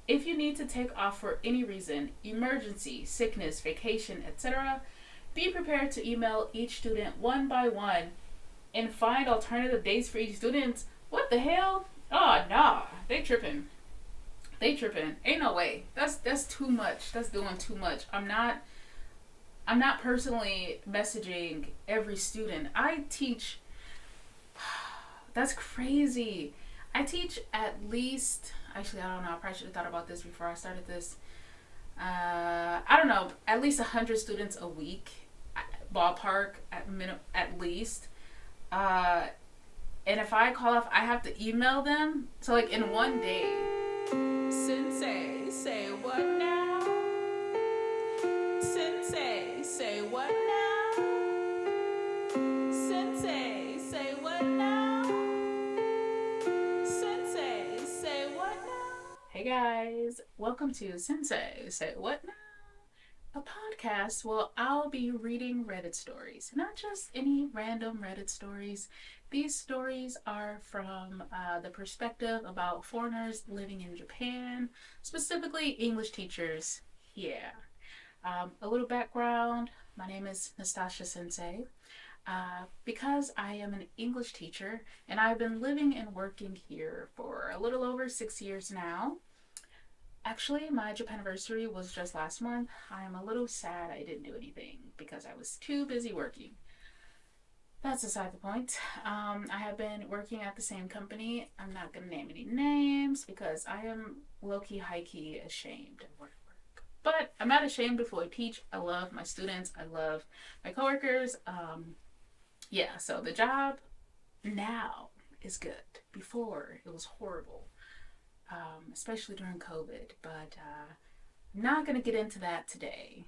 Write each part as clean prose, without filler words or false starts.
If you need to take off for any reason, emergency, sickness, vacation, etc., be prepared to email each student one by one and find alternative dates for each student. What the hell? Oh nah, they tripping. They tripping. Ain't no way. That's too much. That's doing too much. I'm not personally messaging every student. I teach. That's crazy. I teach at least. Actually, I don't know. I probably should have thought about this before I started this. I don't know. At least 100 students a week, ballpark at least. Uh, and if I call off, I have to email them. So like in one day. Sensei, say what now? Sensei, say what now? Sensei, say what now? Sensei, say what now? Hey guys, welcome to Sensei, say what now? A podcast where I'll be reading Reddit stories. Not just any random Reddit stories. These stories are from the perspective about foreigners living in Japan, specifically English teachers. Yeah. A little background, my name is Nastasia Sensei. Because I am an English teacher and I've been living and working here for a little over 6 years now. Actually, my Japan anniversary was just last month. I'm a little sad I didn't do anything because I was too busy working. That's aside the point. I have been working at the same company. I'm not going to name any names because I am low key, high key ashamed of work. But I'm not ashamed before I teach. I love my students. I love my coworkers. Yeah, so the job now is good. Before it was horrible, especially during COVID. But I'm not gonna get into that today.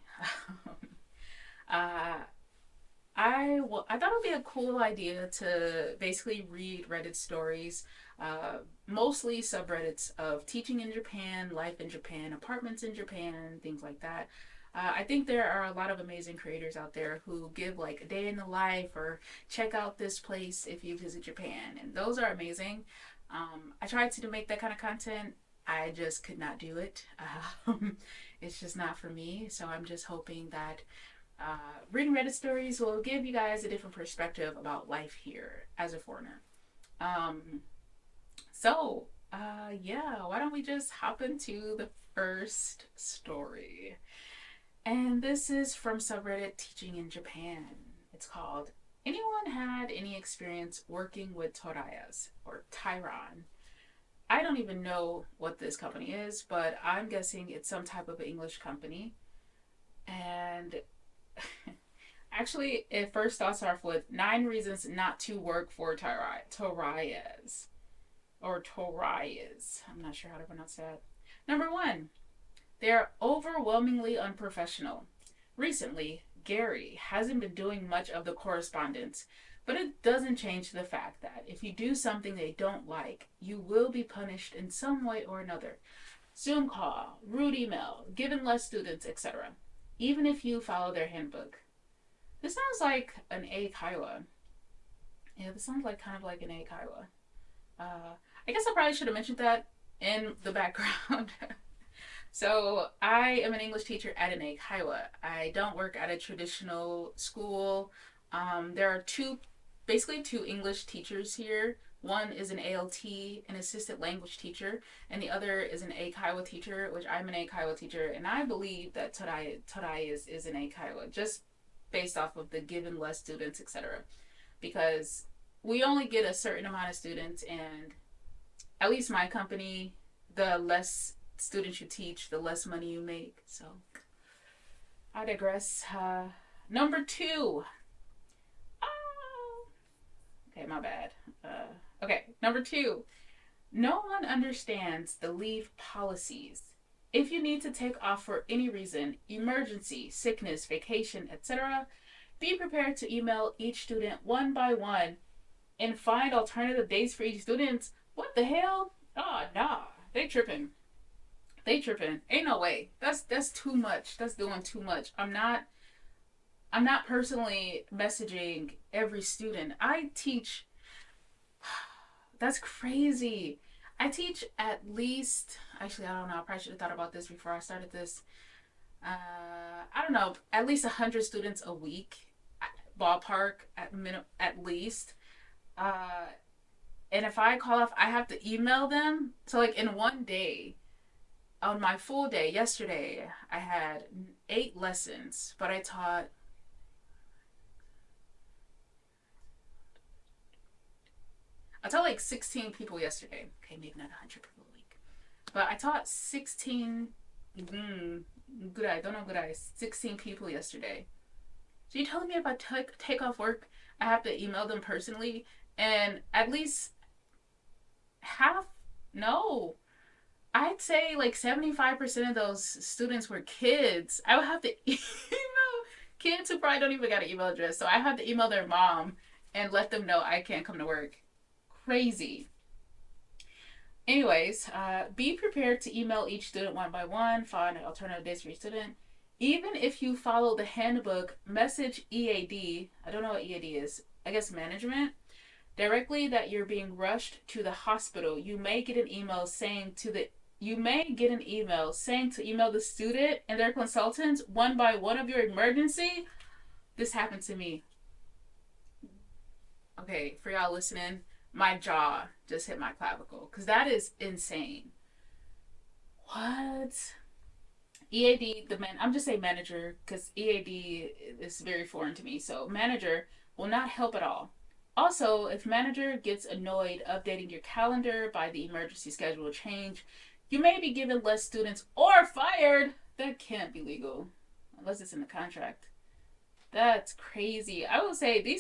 uh, I thought it would be a cool idea to basically read Reddit stories, mostly subreddits of teaching in Japan, life in Japan, apartments in Japan, things like that. I think there are a lot of amazing creators out there who give like a day in the life or check out this place if you visit Japan, and those are amazing. I tried to make that kind of content. I just could not do it. It's just not for me. So I'm just hoping that reading Reddit stories will give you guys a different perspective about life here as a foreigner. Um, yeah, why don't we just hop into the first story? And this is from subreddit Teaching in Japan. It's called Anyone Had Any Experience Working with Torayas or Tyron? I don't even know what this company is, but I'm guessing it's some type of English company. And actually, it first starts off with 9 reasons not to work for Torayas or Torayas. I'm not sure how to pronounce that. Number one, they are overwhelmingly unprofessional. Recently, Gary hasn't been doing much of the correspondence, but it doesn't change the fact that if you do something they don't like, you will be punished in some way or another. Zoom call, rude email, given less students, etc. Even if you follow their handbook. This sounds like an A Kaiwa. Yeah, this sounds like kind of like an A Kaiwa. I guess I probably should have mentioned that in the background. So I am an English teacher at an Eikaiwa. I don't work at a traditional school. There are basically two English teachers here. One is an ALT, an assistant language teacher, and the other is an Eikaiwa teacher, which I'm an Eikaiwa teacher, and I believe that Torai is an Eikaiwa, just based off of the given less students, etc. Because we only get a certain amount of students, and at least my company, the less students you teach, the less money you make. So I digress. Number two. Oh, okay, my bad. Okay, number two. No one understands the leave policies. If you need to take off for any reason, emergency, sickness, vacation, etc., be prepared to email each student one by one and find alternative dates for each student. What the hell? Oh, nah. They tripping. They tripping. Ain't no way. That's too much. That's doing too much. I'm not personally messaging every student. I teach. That's crazy. I teach at least, actually, I don't know, I probably should have thought about this before I started this. I don't know, at least 100 students a week, ballpark at least. Uh, and if I call off, I have to email them. So, like, in one day, on my full day, yesterday, I had 8 lessons, but I taught like 16 people yesterday. Okay, maybe not 100 people a week. But I taught 16, good eye, don't know good eye, 16 people yesterday. So you telling me if I take off work, I have to email them personally, and at least half, no, I'd say like 75% of those students were kids. I would have to email kids who probably don't even got an email address. So I have to email their mom and let them know I can't come to work. Crazy. Anyways, be prepared to email each student one by one, find alternative days for each student. Even if you follow the handbook, message EAD, I don't know what EAD is, I guess management, directly that you're being rushed to the hospital. You may get an email saying to email the student and their consultants one by one of your emergency. This happened to me. Okay, for y'all listening, my jaw just hit my clavicle because that is insane. What? EAD, I'm just saying manager because EAD is very foreign to me. So manager will not help at all. Also, if manager gets annoyed updating your calendar by the emergency schedule change, you may be given less students or fired. That can't be legal unless it's in the contract. That's crazy. I will say the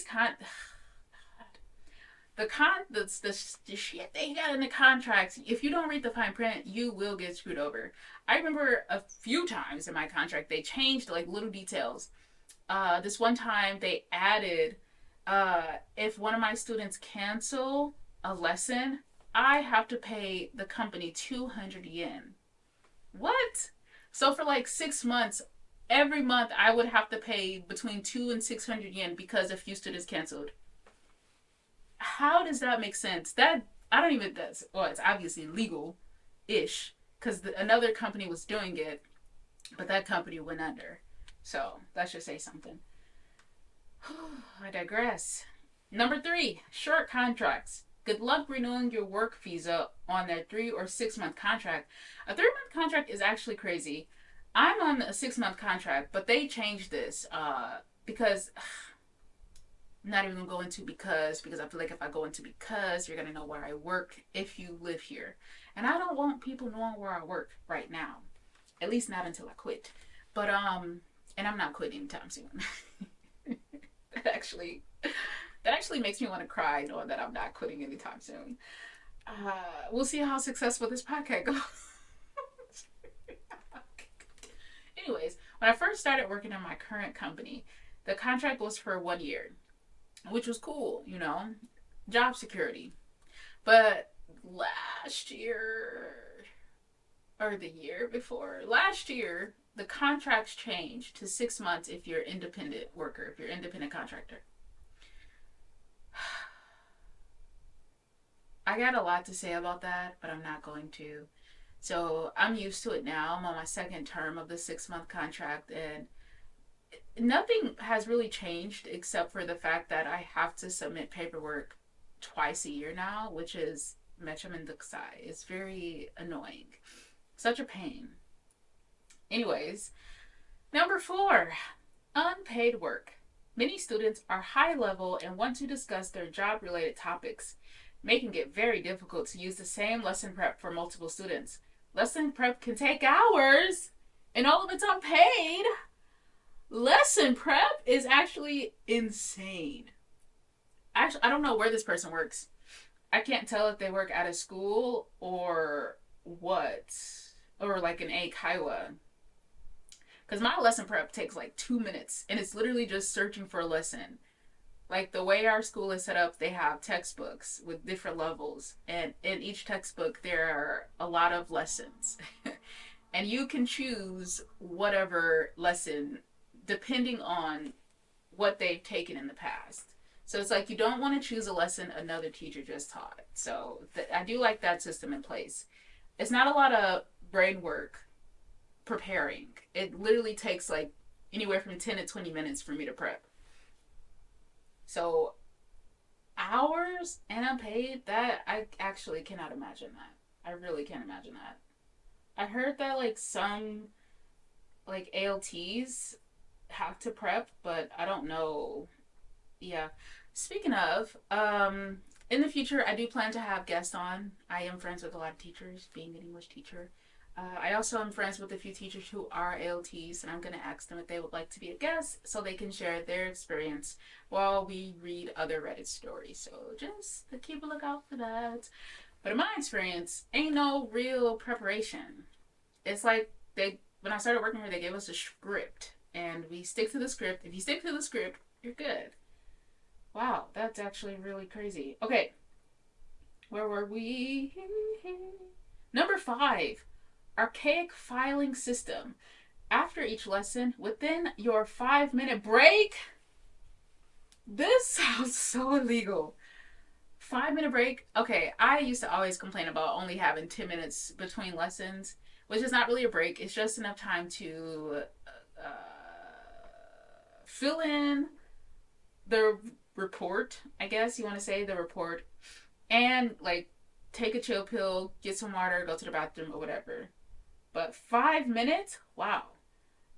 shit they got in the contracts. If you don't read the fine print, you will get screwed over. I remember a few times in my contract they changed like little details. This one time they added, if one of my students cancel a lesson, I have to pay the company 200 yen. What? So for like 6 months, every month I would have to pay between 2 and 600 yen because a few students canceled. How does that make sense? That I don't even. That's well, it's obviously legal, ish, because another company was doing it, but that company went under. So that should say something. I digress. Number three, short contracts. Good luck renewing your work visa on that 3 or 6 month contract. A 3 month contract is actually crazy. I'm on a 6 month contract, but they changed this because I'm not even gonna go into because I feel like if I go into because you're gonna know where I work if you live here, and I don't want people knowing where I work right now. At least not until I quit. But and I'm not quitting anytime soon. that actually that actually makes me want to cry knowing that I'm not quitting anytime soon. We'll see how successful this podcast goes. Anyways, when I first started working in my current company, the contract was for 1 year, which was cool, job security. But last year, or the year before, last year, the contracts changed to 6 months if you're independent worker, if you're independent contractor. I got a lot to say about that, but I'm not going to. So I'm used to it now. I'm on my second term of the 6 month contract, and nothing has really changed except for the fact that I have to submit paperwork twice a year now, which is mechamenduksai. It's very annoying. Such a pain. Anyways, number four, unpaid work. Many students are high level and want to discuss their job related topics, making it very difficult to use the same lesson prep for multiple students. Lesson prep can take hours, and all of it's unpaid. Lesson prep is actually insane. Actually, I don't know where this person works. I can't tell if they work at a school or what, or like an eikaiwa. Because my lesson prep takes like 2 minutes, and it's literally just searching for a lesson. Like the way our school is set up, they have textbooks with different levels, and in each textbook there are a lot of lessons. And you can choose whatever lesson depending on what they've taken in the past. So it's like you don't want to choose a lesson another teacher just taught. So I do like that system in place. It's not a lot of brain work preparing. It literally takes like anywhere from 10 to 20 minutes for me to prep. So hours and unpaid, that I actually cannot imagine that. I really can't imagine that. I heard that like some like ALTs have to prep, but I don't know. Yeah. Speaking of, in the future, I do plan to have guests on. I am friends with a lot of teachers, being an English teacher. I also am friends with a few teachers who are ALTs, and I'm going to ask them if they would like to be a guest so they can share their experience while we read other Reddit stories. So just keep a lookout for that. But in my experience, ain't no real preparation. It's like when I started working here, they gave us a script, and we stick to the script. If you stick to the script, you're good. Wow, that's actually really crazy. Okay, where were we? Number 5, archaic filing system. After each lesson, within your 5-minute break, this sounds so illegal. 5-minute break? Okay, I used to always complain about only having 10 minutes between lessons, which is not really a break. It's just enough time to fill in the report, I guess you want to say, the report, and like take a chill pill, get some water, go to the bathroom or whatever. But 5 minutes? Wow.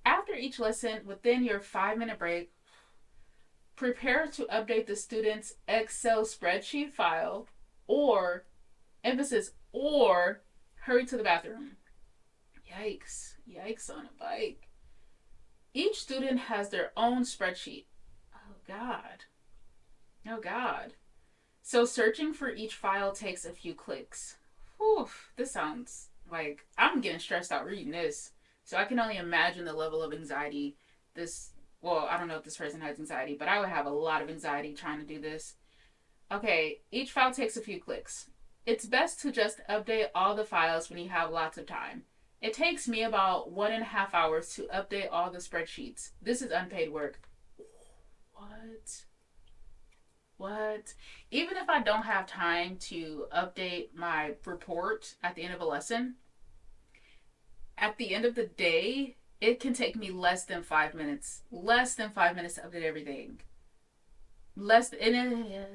After each lesson, within your 5-minute break, prepare to update the student's Excel spreadsheet file, or, emphasis, or hurry to the bathroom. Yikes. Yikes on a bike. Each student has their own spreadsheet. Oh, God. Oh, God. So searching for each file takes a few clicks. Whew, this sounds like I'm getting stressed out reading this. So I can only imagine the level of anxiety this, well, I don't know if this person has anxiety, but I would have a lot of anxiety trying to do this. Okay, each file takes a few clicks. It's best to just update all the files when you have lots of time. It takes me about 1.5 hours to update all the spreadsheets. This is unpaid work. What? What? Even if I don't have time to update my report at the end of a lesson, at the end of the day, it can take me less than 5 minutes. Less than 5 minutes to update everything. Less, and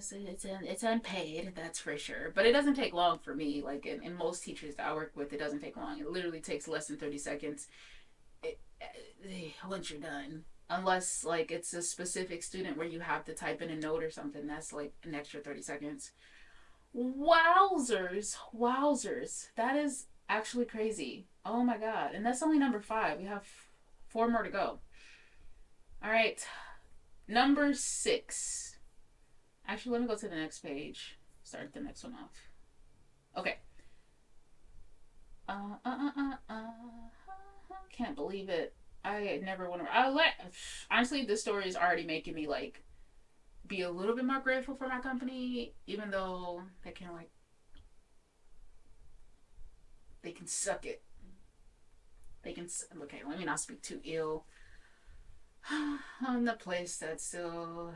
it's unpaid, that's for sure. But it doesn't take long for me. Like in most teachers that I work with, it doesn't take long. It literally takes less than 30 seconds. It, once you're done, unless like it's a specific student where you have to type in a note or something, that's like an extra 30 seconds. Wowzers, wowzers, that is actually crazy. Oh my god. And that's only number 5. We have 4 more to go. All right, number 6. Actually, let me go to the next page, start the next one off. Okay. Can't believe it. I never want to. Honestly, this story is already making me like be a little bit more grateful for my company, even though they can suck it. They can. Okay, let me not speak too ill on the place that's still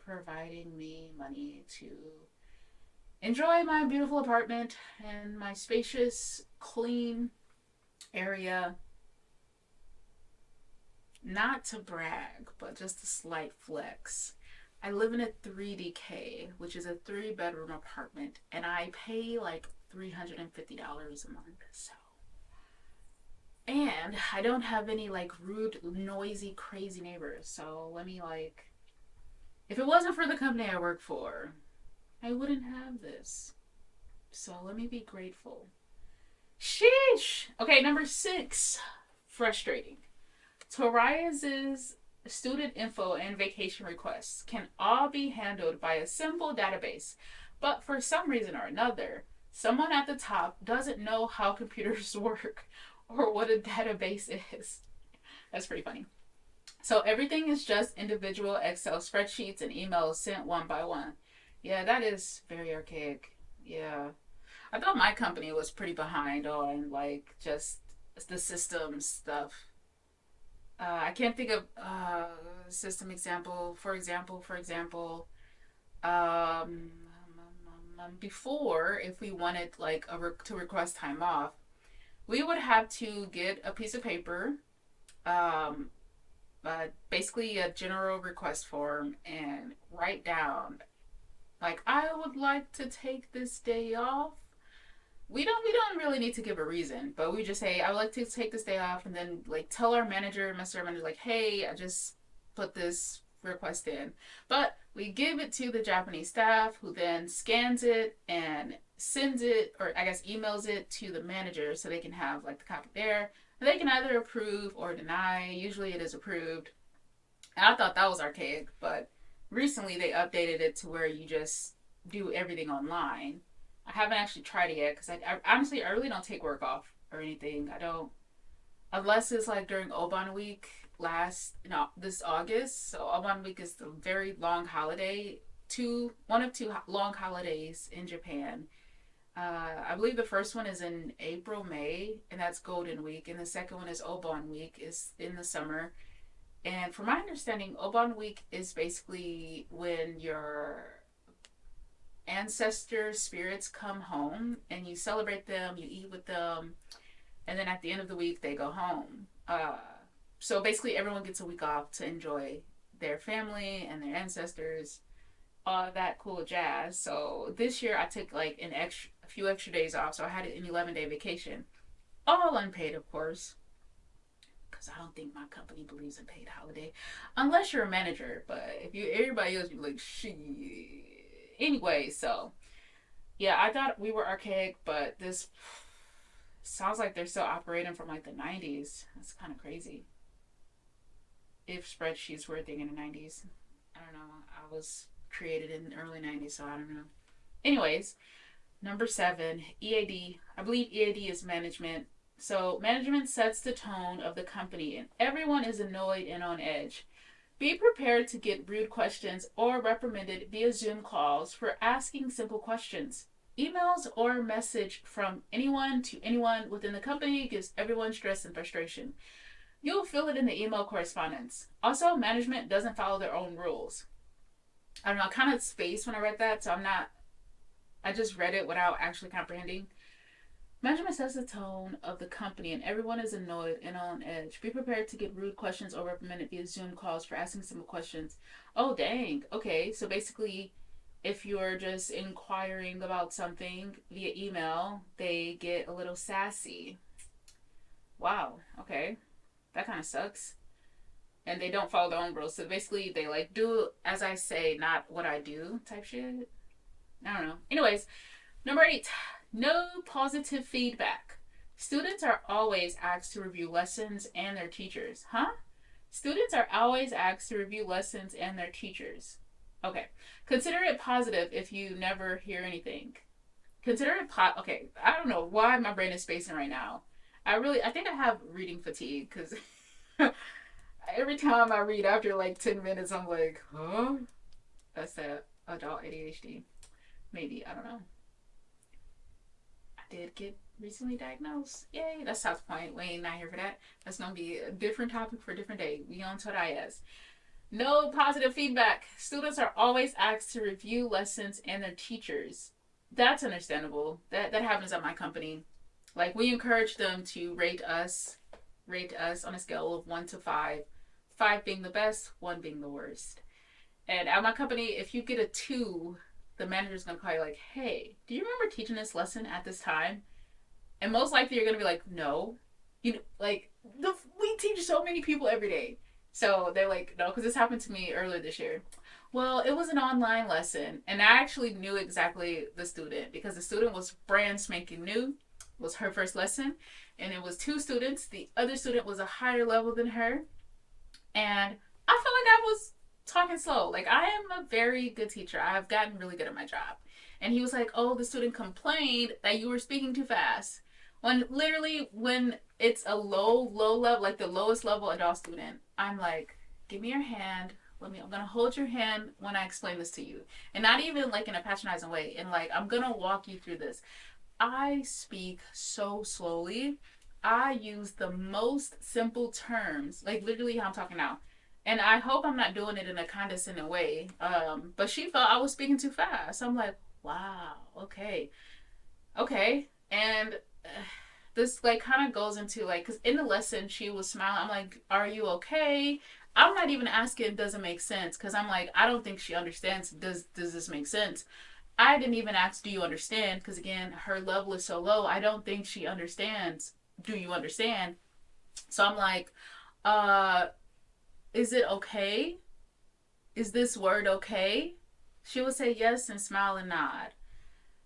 providing me money to enjoy my beautiful apartment and my spacious, clean area. Not to brag, but just a slight flex. I live in a 3DK, which is a 3-bedroom apartment, and I pay like $350 a month. So, and I don't have any like rude, noisy, crazy neighbors. So let me like, if it wasn't for the company I work for, I wouldn't have this. So let me be grateful. Sheesh. Okay, number 6. Frustrating. Torias's student info and vacation requests can all be handled by a simple database, but for some reason or another, someone at the top doesn't know how computers work or what a database is. That's pretty funny. So everything is just individual Excel spreadsheets and emails sent one by one. Yeah, that is very archaic. Yeah. I thought my company was pretty behind on like just the system stuff. I can't think of system example. For example, Um, Before, if we wanted like to request time off, we would have to get a piece of paper, um, basically a general request form, and write down like I would like to take this day off. We don't really need to give a reason, but we just say I would like to take this day off, and then like tell our manager, message our manager, like, hey, I just put this request in. But we give it to the Japanese staff, who then scans it and sends it, or I guess emails it to the manager, so they can have like the copy there. And they can either approve or deny. Usually, it is approved. And I thought that was archaic, but recently they updated it to where you just do everything online. I haven't actually tried it yet because honestly I really don't take work off or anything. I don't, unless it's like during Obon week this August. So Obon week is the very long holiday, one of two long holidays in Japan. I believe the first one is in April, May, and that's Golden Week, and the second one is Obon week, is in the summer. And from my understanding, Obon week is basically when your ancestor spirits come home and you celebrate them, you eat with them, and then at the end of the week they go home. So basically, everyone gets a week off to enjoy their family and their ancestors, all that cool jazz. So this year I took like a few extra days off, so I had an 11-day vacation, all unpaid, of course. Because I don't think my company believes in paid holiday, unless you're a manager. But if you everybody else, you're like shit. Anyway, so yeah, I thought we were archaic, but this sounds like they're still operating from like the 90s. That's kind of crazy. If spreadsheets were a thing in the 90s, I don't know. I was created in the early 90s, so I don't know. Anyways, number 7, EAD. I believe EAD is management. So management sets the tone of the company, and everyone is annoyed and on edge. Be prepared to get rude questions or reprimanded via Zoom calls for asking simple questions. Emails or message from anyone to anyone within the company gives everyone stress and frustration. You'll feel it in the email correspondence. Also, management doesn't follow their own rules. I don't know, I kind of spaced when I read that, so I just read it without actually comprehending. Management sets the tone of the company, and everyone is annoyed and on edge. Be prepared to get rude questions or reprimanded via Zoom calls for asking simple questions. Oh, dang. Okay, so basically, if you're just inquiring about something via email, they get a little sassy. Wow, okay. That kind of sucks. And they don't follow their own rules. So basically, they like do as I say, not what I do type shit. I don't know. Anyways, number 8, no positive feedback. Students are always asked to review lessons and their teachers. Huh? Students are always asked to review lessons and their teachers. Okay. Consider it positive if you never hear anything. Consider it okay, I don't know why my brain is spacing right now. I think I have reading fatigue because every time I read after like 10 minutes, I'm like, huh? That's that adult ADHD. Maybe, I don't know. I did get recently diagnosed. Yay, that's South Point. We ain't not here for that. That's gonna be a different topic for a different day. We on to IS. No positive feedback. Students are always asked to review lessons and their teachers. That's understandable. That happens at my company. Like we encourage them to rate us on a scale of 1 to 5. 5 being the best, 1 being the worst. And at my company, if you get a 2, the manager's gonna call you like, "Hey, do you remember teaching this lesson at this time?" And most likely you're gonna be like, "No." You know, like we teach so many people every day, so they're like, "No," because this happened to me earlier this year. Well, it was an online lesson, and I actually knew exactly the student because the student was brand spanking new. It was her first lesson, and it was 2 students. The other student was a higher level than her, and I felt like I was talking slow. Like I am a very good teacher. I've gotten really good at my job. And he was like, "Oh, the student complained that you were speaking too fast." When literally when it's a low level, like the lowest level adult student, I'm like, "Give me your hand. I'm gonna hold your hand when I explain this to you." And not even like in a patronizing way. And like I'm gonna walk you through this. I speak so slowly. I use the most simple terms, like literally how I'm talking now. And I hope I'm not doing it in a condescending way. But she felt I was speaking too fast. I'm like, wow, okay, okay. And this like kind of goes into like, because in the lesson she was smiling. I'm like, are you okay? I'm not even asking, does it make sense? Because I'm like, I don't think she understands. Does this make sense? I didn't even ask, do you understand? Because again, her level is so low. I don't think she understands. Do you understand? So I'm like, uh, is it okay? Is this word okay? She would say yes and smile and nod.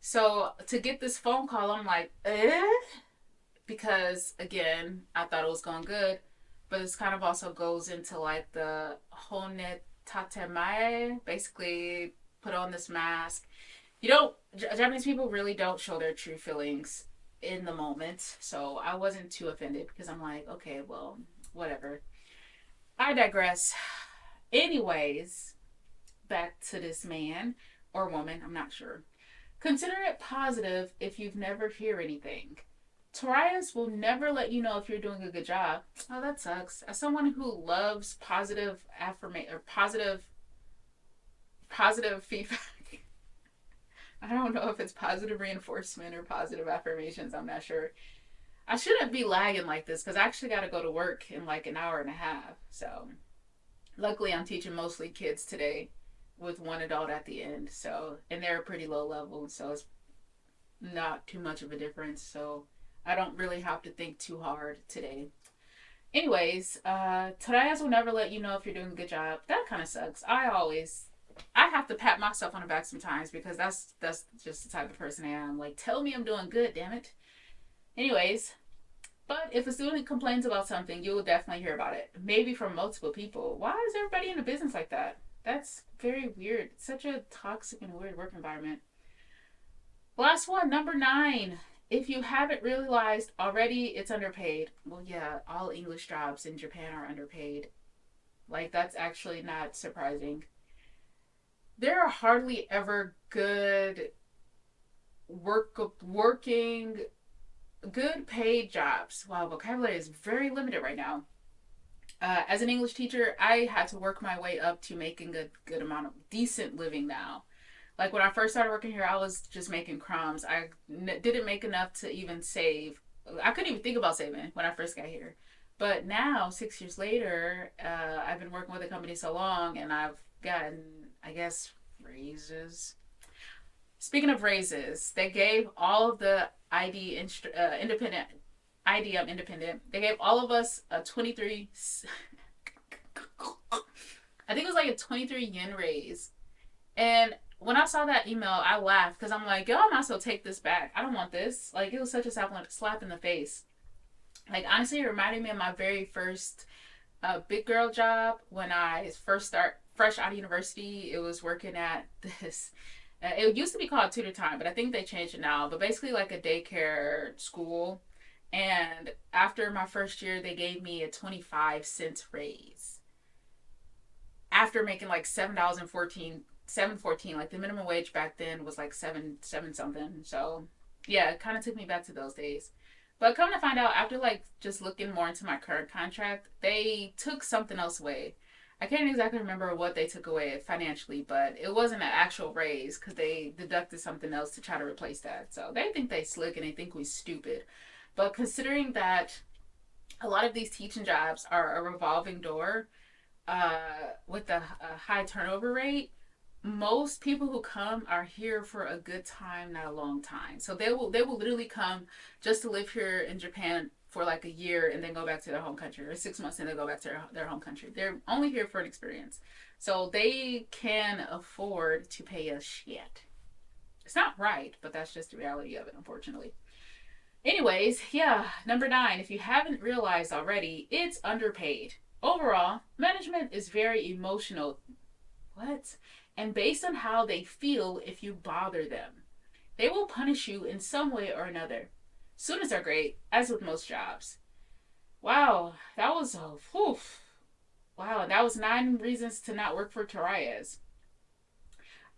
So to get this phone call, I'm like, eh? Because again, I thought it was going good. But this kind of also goes into like the honetatemae, basically put on this mask. You don't, Japanese people really don't show their true feelings in the moment. So I wasn't too offended because I'm like, okay, well, whatever. I digress. Anyways, back to this man or woman, I'm not sure. Consider it positive if you've never hear anything. Torias will never let you know if you're doing a good job. Oh, that sucks. As someone who loves positive affirmation or positive feedback, I don't know if it's positive reinforcement or positive affirmations. I'm not sure. I shouldn't be lagging like this because I actually got to go to work in like an hour and a half. So luckily, I'm teaching mostly kids today with one adult at the end. So, and they're a pretty low level. So it's not too much of a difference. So I don't really have to think too hard today. Anyways, Torayas will never let you know if you're doing a good job. That kind of sucks. I have to pat myself on the back sometimes because that's just the type of person I am. Like, tell me I'm doing good, damn it. Anyways, but if a student complains about something, you will definitely hear about it. Maybe from multiple people. Why is everybody in a business like that? That's very weird. It's such a toxic and weird work environment. Last one, number 9. If you haven't realized already, it's underpaid. Well, yeah, all English jobs in Japan are underpaid. Like, that's actually not surprising. There are hardly ever working, good paid jobs. Wow, vocabulary is very limited right now. As an English teacher, I had to work my way up to making a good amount of decent living now. Like when I first started working here, I was just making crumbs. Didn't make enough to even save. I couldn't even think about saving when I first got here. But now, 6 years later, I've been working with the company so long, and I've gotten, I guess, raises. Speaking of raises, they gave all of the independent IDM independent. They gave all of us a 23. I think it was like a 23 yen raise. And when I saw that email, I laughed because I'm like, yo, I might as well take this back. I don't want this. Like, it was such a slap in the face. Like, honestly, it reminded me of my very first big girl job when I first start fresh out of university. It was working at this. It used to be called Tutor Time, but I think they changed it now. But basically, like a daycare school. And after my first year, they gave me a 25 cents raise after making like $7 and 7.14. Like the minimum wage back then was like seven something. So yeah, it kind of took me back to those days. But come to find out, after like just looking more into my current contract, they took something else away. I can't exactly remember what they took away financially, but it wasn't an actual raise because they deducted something else to try to replace that. So they think they slick and they think we stupid. But considering that a lot of these teaching jobs are a revolving door with a high turnover rate, most people who come are here for a good time, not a long time. So they will literally come just to live here in Japan for like a year and then go back to their home country, or 6 months and then go back to their home country. They're only here for an experience. So they can afford to pay us shit. It's not right, but that's just the reality of it, unfortunately. Anyways, yeah, number 9. If you haven't realized already, it's underpaid. Overall, management is very emotional. What? And based on how they feel if you bother them. They will punish you in some way or another. Students are great, as with most jobs. Wow, that was a whew. Wow, that was 9 reasons to not work for Torias.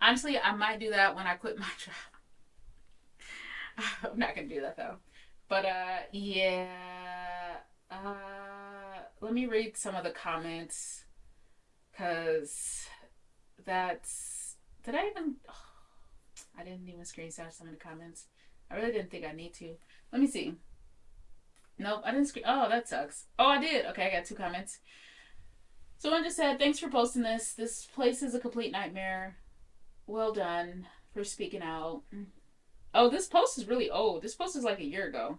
Honestly, I might do that when I quit my job. I'm not gonna do that though. But yeah. Let me read some of the comments. Because that's. Did I even. Oh, I didn't even screenshot some of the comments. I really didn't think I need to. Let me see. Nope, I didn't screen. Oh, that sucks. Oh, I did. Okay, I got 2 comments. Someone just said, "Thanks for posting this. This place is a complete nightmare. Well done for speaking out." Oh, this post is really old. This post is like a year ago.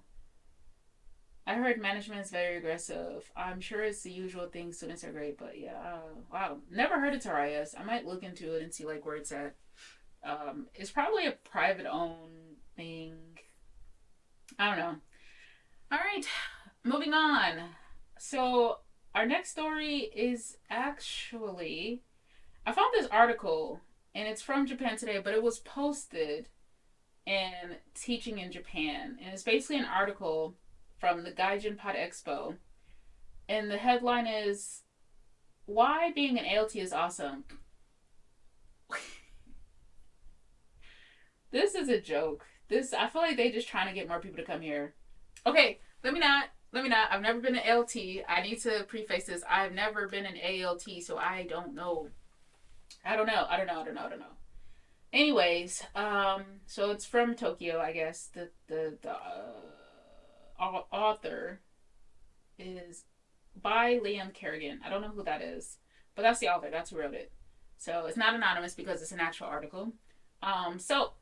I heard management is very aggressive. I'm sure it's the usual thing. Students are great, but yeah, wow, never heard of Tarias. I might look into it and see like where it's at. It's probably a private owned thing. I don't know. All right, moving on. So our next story is actually I found this article and it's from Japan Today, but it was posted in Teaching in Japan, and it's basically an article from the Gaijin Pod Expo, and the headline is "Why Being an ALT is Awesome." This is a joke. This I feel like they just trying to get more people to come here. Okay, let me not. Let me not. I've never been an ALT. I need to preface this. I've never been an ALT, so I don't know. I don't know. I don't know. I don't know. I don't know. Anyways, so it's from Tokyo, I guess. The author is by Liam Kerrigan. I don't know who that is, but that's the author. That's who wrote it. So it's not anonymous because it's an actual article. So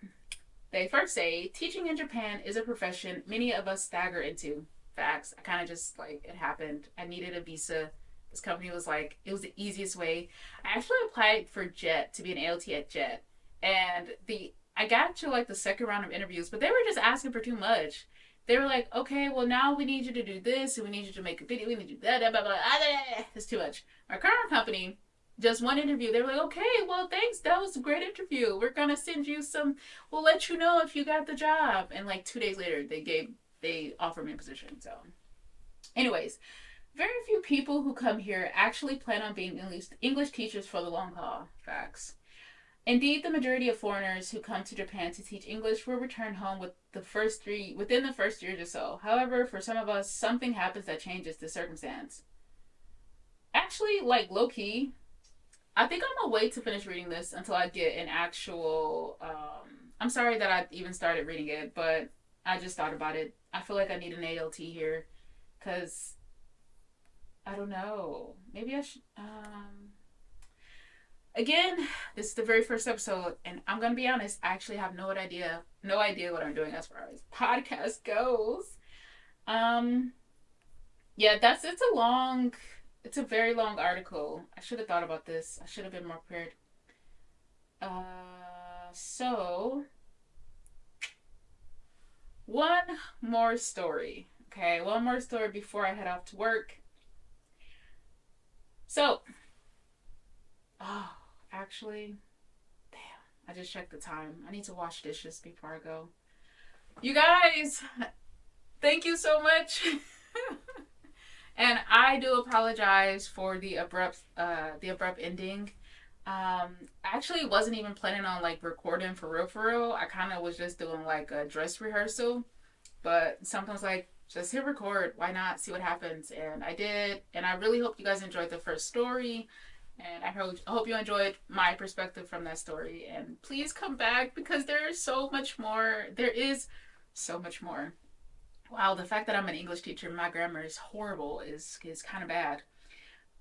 they first say teaching in Japan is a profession many of us stagger into. Facts. I kind of just like it happened. I needed a visa. This company was like it was the easiest way. I actually applied for JET to be an ALT at JET, and the I got to like the second round of interviews, but they were just asking for too much. They were like, okay, well now we need you to do this, and we need you to make a video. We need you to do that, blah, blah, blah, blah. It's too much. Our current company, just one interview, they were like, okay, well thanks, that was a great interview. We're gonna send you some. We'll let you know if you got the job. And like 2 days later, they offered me a position. So, anyways, very few people who come here actually plan on being English teachers for the long haul. Facts. Indeed, the majority of foreigners who come to Japan to teach English will return home within the first years or so. However, for some of us, something happens that changes the circumstance. Actually, like low key, I think I'm gonna wait to finish reading this until I get an actual. I'm sorry that I even started reading it, but I just thought about it. I feel like I need an ALT here, cause I don't know. Maybe I should. Again, this is the very first episode, and I'm gonna be honest. I actually have no idea what I'm doing as far as podcast goes. Um, yeah, it's a very long article. I should have thought about this. I should have been more prepared. So one more story. Okay, one more story before I head off to work. So, oh, actually, damn, I just checked the time. I need to wash dishes before I go. You guys, thank you so much. And I do apologize for the abrupt ending. I actually wasn't even planning on like recording for real for real. I kind of was just doing like a dress rehearsal, but sometimes like just hit record. Why not see what happens? And I did, and I really hope you guys enjoyed the first story. And I hope you enjoyed my perspective from that story. And please come back because there is so much more. There is so much more. Wow, the fact that I'm an English teacher, my grammar is horrible is kind of bad.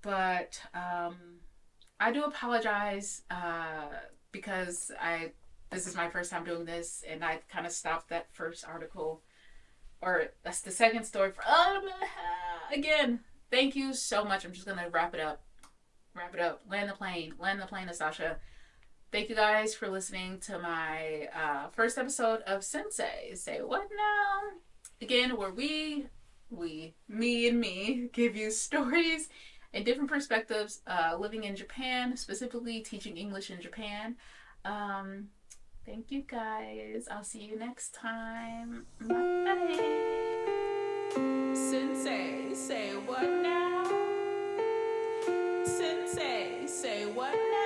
But I do apologize because I this is my first time doing this, and I kind of stopped that first article, or that's the second story. For again, thank you so much. I'm just gonna wrap it up. Wrap it up. Land the plane, Nastasha. Thank you guys for listening to my first episode of Sensei. Say what now? Again, where me and me, give you stories and different perspectives living in Japan, specifically teaching English in Japan. Thank you guys. I'll see you next time. Bye. Sensei, say what now? Sensei, say what now?